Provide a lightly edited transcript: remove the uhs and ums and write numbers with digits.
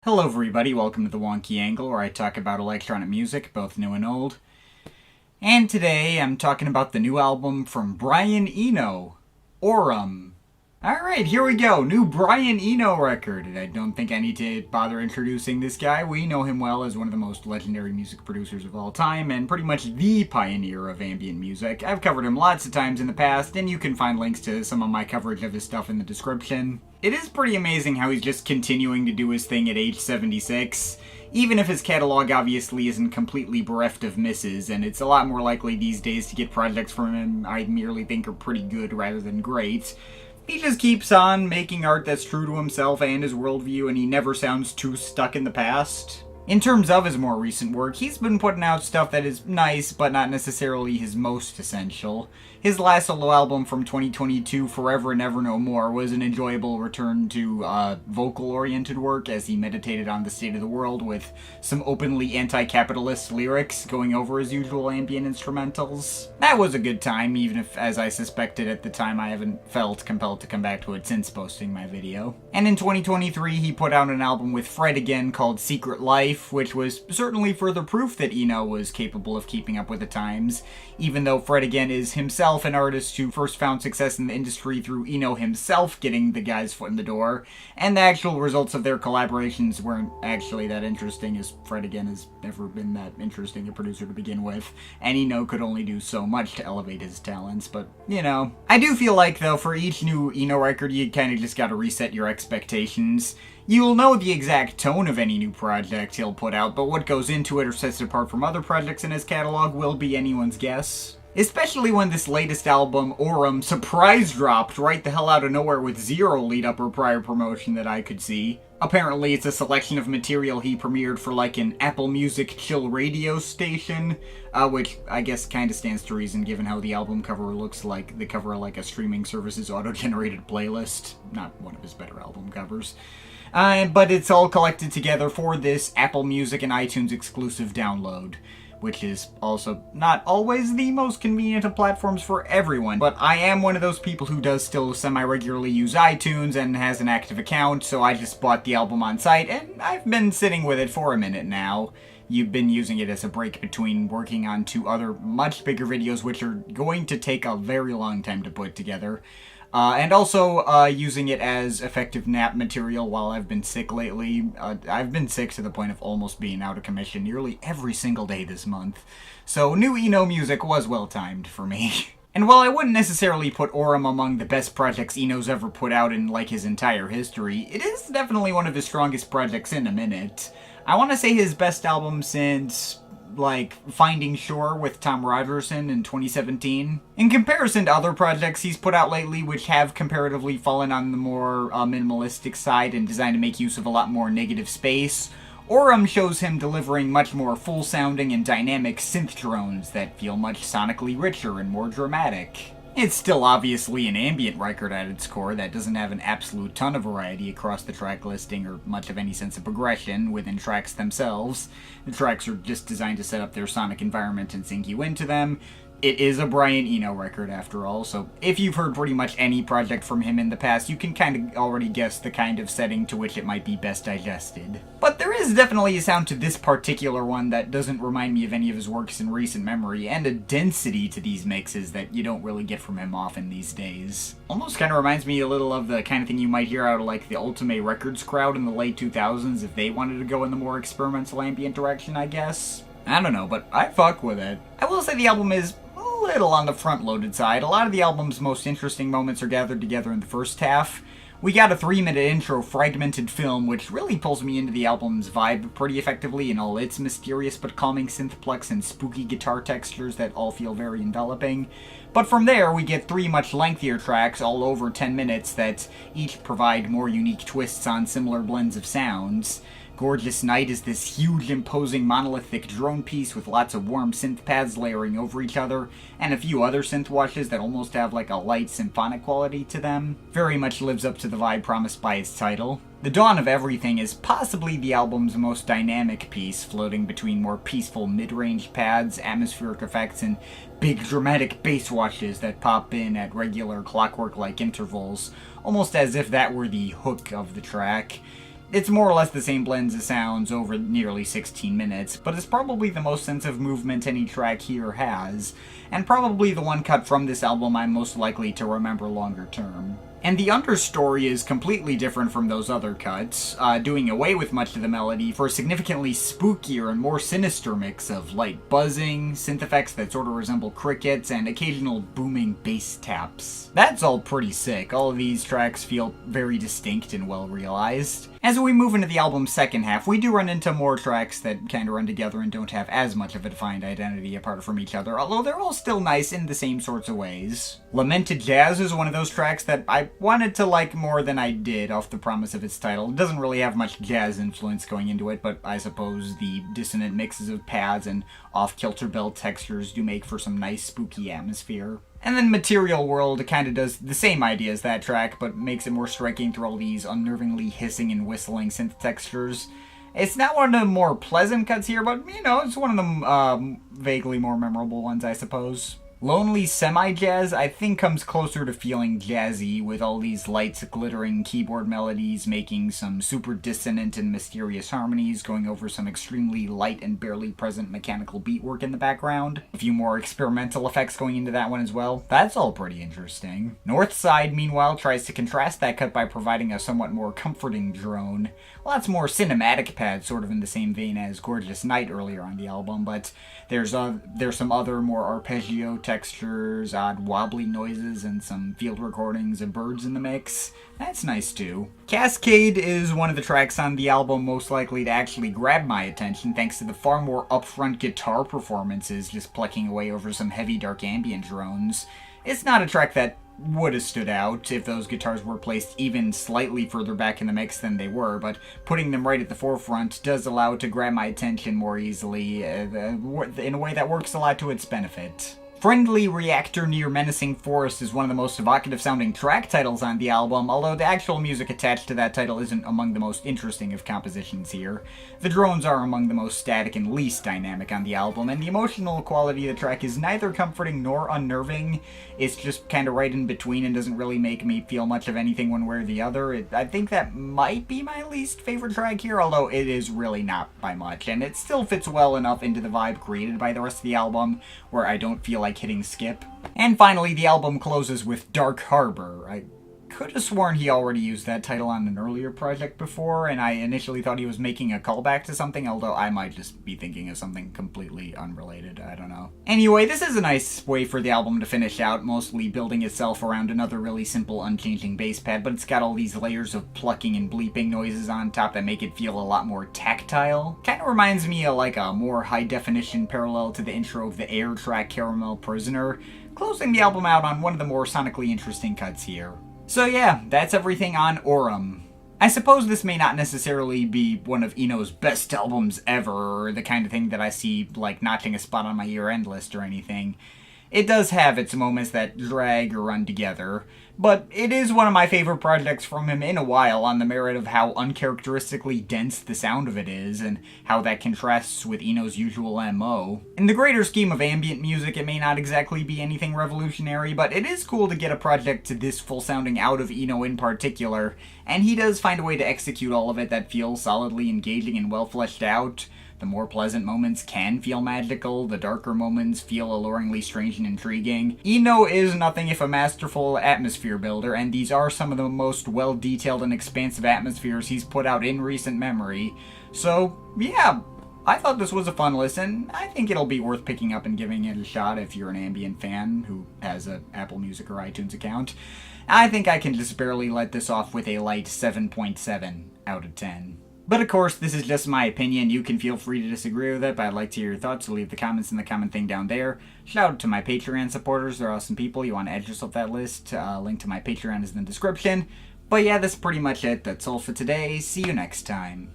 Hello everybody, welcome to the Wonky Angle, where I talk about electronic music, both new and old. And today I'm talking about the new album from Brian Eno, AURUM. Alright, here we go, new Brian Eno record. And I don't think I need to bother introducing this guy. We know him well as one of the most legendary music producers of all time, and pretty much the pioneer of ambient music. I've covered him lots of times in the past, and you can find links to some of my coverage of his stuff in the description. It is pretty amazing how he's just continuing to do his thing at age 76, even if his catalog obviously isn't completely bereft of misses, and it's a lot more likely these days to get projects from him I merely think are pretty good rather than great. He just keeps on making art that's true to himself and his worldview, and he never sounds too stuck in the past. In terms of his more recent work, he's been putting out stuff that is nice, but not necessarily his most essential. His last solo album from 2022, Forever and Ever No More, was an enjoyable return to vocal-oriented work as he meditated on the state of the world with some openly anti-capitalist lyrics going over his usual ambient instrumentals. That was a good time, even if, as I suspected at the time, I haven't felt compelled to come back to it since posting my video. And in 2023, he put out an album with Fred again called Secret Life, which was certainly further proof that Eno was capable of keeping up with the times, even though Fred again is himself an artist who first found success in the industry through Eno himself getting the guy's foot in the door, and the actual results of their collaborations weren't actually that interesting, as Fred again has never been that interesting a producer to begin with, and Eno could only do so much to elevate his talents, but, you know. I do feel like, though, for each new Eno record, you kinda just gotta reset your expectations. You'll know the exact tone of any new project he'll put out, but what goes into it or sets it apart from other projects in his catalog will be anyone's guess. Especially when this latest album, AURUM, surprise dropped right the hell out of nowhere with zero lead-up or prior promotion that I could see. Apparently it's a selection of material he premiered for like an Apple Music chill radio station, which I guess kinda stands to reason given how the album cover looks like the cover of like a streaming service's auto-generated playlist. Not one of his better album covers. But it's all collected together for this Apple Music and iTunes exclusive download, which is also not always the most convenient of platforms for everyone. But I am one of those people who does still semi-regularly use iTunes and has an active account, so I just bought the album on site, and I've been sitting with it for a minute now. You've been using it as a break between working on two other much bigger videos which are going to take a very long time to put together. And also using it as effective nap material while I've been sick lately. I've been sick to the point of almost being out of commission nearly every single day this month. So new Eno music was well timed for me. And while I wouldn't necessarily put AURUM among the best projects Eno's ever put out in like his entire history, it is definitely one of his strongest projects in a minute. I want to say his best album since like Finding Shore with Tom Rogerson in 2017. In comparison to other projects he's put out lately, which have comparatively fallen on the more minimalistic side and designed to make use of a lot more negative space, AURUM shows him delivering much more full-sounding and dynamic synth drones that feel much sonically richer and more dramatic. It's still obviously an ambient record at its core that doesn't have an absolute ton of variety across the track listing or much of any sense of progression within tracks themselves. The tracks are just designed to set up their sonic environment and sink you into them. It is a Brian Eno record after all, so if you've heard pretty much any project from him in the past, you can kind of already guess the kind of setting to which it might be best digested. But there is definitely a sound to this particular one that doesn't remind me of any of his works in recent memory, and a density to these mixes that you don't really get from him often these days. Almost kind of reminds me a little of the kind of thing you might hear out of like the Ultimate Records crowd in the late 2000s if they wanted to go in the more experimental ambient direction, I guess. I don't know, but I fuck with it. I will say the album is little on the front-loaded side. A lot of the album's most interesting moments are gathered together in the first half. We got a 3-minute intro, Fragmented film, which really pulls me into the album's vibe pretty effectively in all its mysterious but calming synthplex and spooky guitar textures that all feel very enveloping. But from there, we get 3 much lengthier tracks, all over 10 minutes, that each provide more unique twists on similar blends of sounds. Gorgeous Night is this huge, imposing, monolithic drone piece with lots of warm synth pads layering over each other, and a few other synth washes that almost have like a light symphonic quality to them. Very much lives up to the vibe promised by its title. The Dawn of Everything is possibly the album's most dynamic piece, floating between more peaceful mid-range pads, atmospheric effects, and big dramatic bass washes that pop in at regular clockwork-like intervals, almost as if that were the hook of the track. It's more or less the same blends of sounds over nearly 16 minutes, but it's probably the most sense of movement any track here has, and probably the one cut from this album I'm most likely to remember longer term. And the Understory is completely different from those other cuts, doing away with much of the melody for a significantly spookier and more sinister mix of light buzzing, synth effects that sort of resemble crickets, and occasional booming bass taps. That's all pretty sick. All of these tracks feel very distinct and well realized. As we move into the album's second half, we do run into more tracks that kind of run together and don't have as much of a defined identity apart from each other, although they're all still nice in the same sorts of ways. Lamented Jazz is one of those tracks that I wanted to like more than I did off the promise of its title. It doesn't really have much jazz influence going into it, but I suppose the dissonant mixes of pads and off-kilter bell textures do make for some nice spooky atmosphere. And then Material World kind of does the same idea as that track, but makes it more striking through all these unnervingly hissing and whistling synth textures. It's not one of the more pleasant cuts here, but, you know, it's one of the vaguely more memorable ones, I suppose. Lonely Semi-Jazz, I think, comes closer to feeling jazzy, with all these lights, glittering keyboard melodies making some super dissonant and mysterious harmonies, going over some extremely light and barely present mechanical beatwork in the background. A few more experimental effects going into that one as well. That's all pretty interesting. North Side, meanwhile, tries to contrast that cut by providing a somewhat more comforting drone. Lots more cinematic pads, sort of in the same vein as Gorgeous Night earlier on the album, but there's some other more arpeggio textures, odd wobbly noises, and some field recordings of birds in the mix. That's nice too. Cascade is one of the tracks on the album most likely to actually grab my attention thanks to the far more upfront guitar performances just plucking away over some heavy dark ambient drones. It's not a track that would have stood out if those guitars were placed even slightly further back in the mix than they were, but putting them right at the forefront does allow it to grab my attention more easily in a way that works a lot to its benefit. Friendly Reactor Near Menacing Forest is one of the most evocative sounding track titles on the album, although the actual music attached to that title isn't among the most interesting of compositions here. The drones are among the most static and least dynamic on the album, and the emotional quality of the track is neither comforting nor unnerving. It's just kind of right in between and doesn't really make me feel much of anything one way or the other. I think that might be my least favorite track here, although it is really not by much, and it still fits well enough into the vibe created by the rest of the album, where I don't feel like hitting skip. And finally, the album closes with Dark Harbour. I could have sworn he already used that title on an earlier project before, and I initially thought he was making a callback to something, although I might just be thinking of something completely unrelated, I don't know. Anyway, this is a nice way for the album to finish out, mostly building itself around another really simple, unchanging bass pad, but it's got all these layers of plucking and bleeping noises on top that make it feel a lot more tactile. Kinda reminds me of like a more high-definition parallel to the intro of the Air track Caramel Prisoner, closing the album out on one of the more sonically interesting cuts here. So yeah, that's everything on AURUM. I suppose this may not necessarily be one of Eno's best albums ever, or the kind of thing that I see, like, notching a spot on my year-end list or anything. It does have its moments that drag or run together, but it is one of my favorite projects from him in a while on the merit of how uncharacteristically dense the sound of it is, and how that contrasts with Eno's usual MO. In the greater scheme of ambient music, it may not exactly be anything revolutionary, but it is cool to get a project to this full-sounding out of Eno in particular, and he does find a way to execute all of it that feels solidly engaging and well fleshed out. The more pleasant moments can feel magical, the darker moments feel alluringly strange and intriguing. Eno is nothing if a masterful atmosphere builder, and these are some of the most well-detailed and expansive atmospheres he's put out in recent memory. So, yeah, I thought this was a fun listen. I think it'll be worth picking up and giving it a shot if you're an ambient fan who has an Apple Music or iTunes account. I think I can just barely let this off with a light 7.7 out of 10. But of course, this is just my opinion. You can feel free to disagree with it, but I'd like to hear your thoughts, so leave the comments in the comment thing down there. Shout out to my Patreon supporters. They're awesome people. You want to add yourself that list. Link to my Patreon is in the description. But yeah, that's pretty much it. That's all for today. See you next time.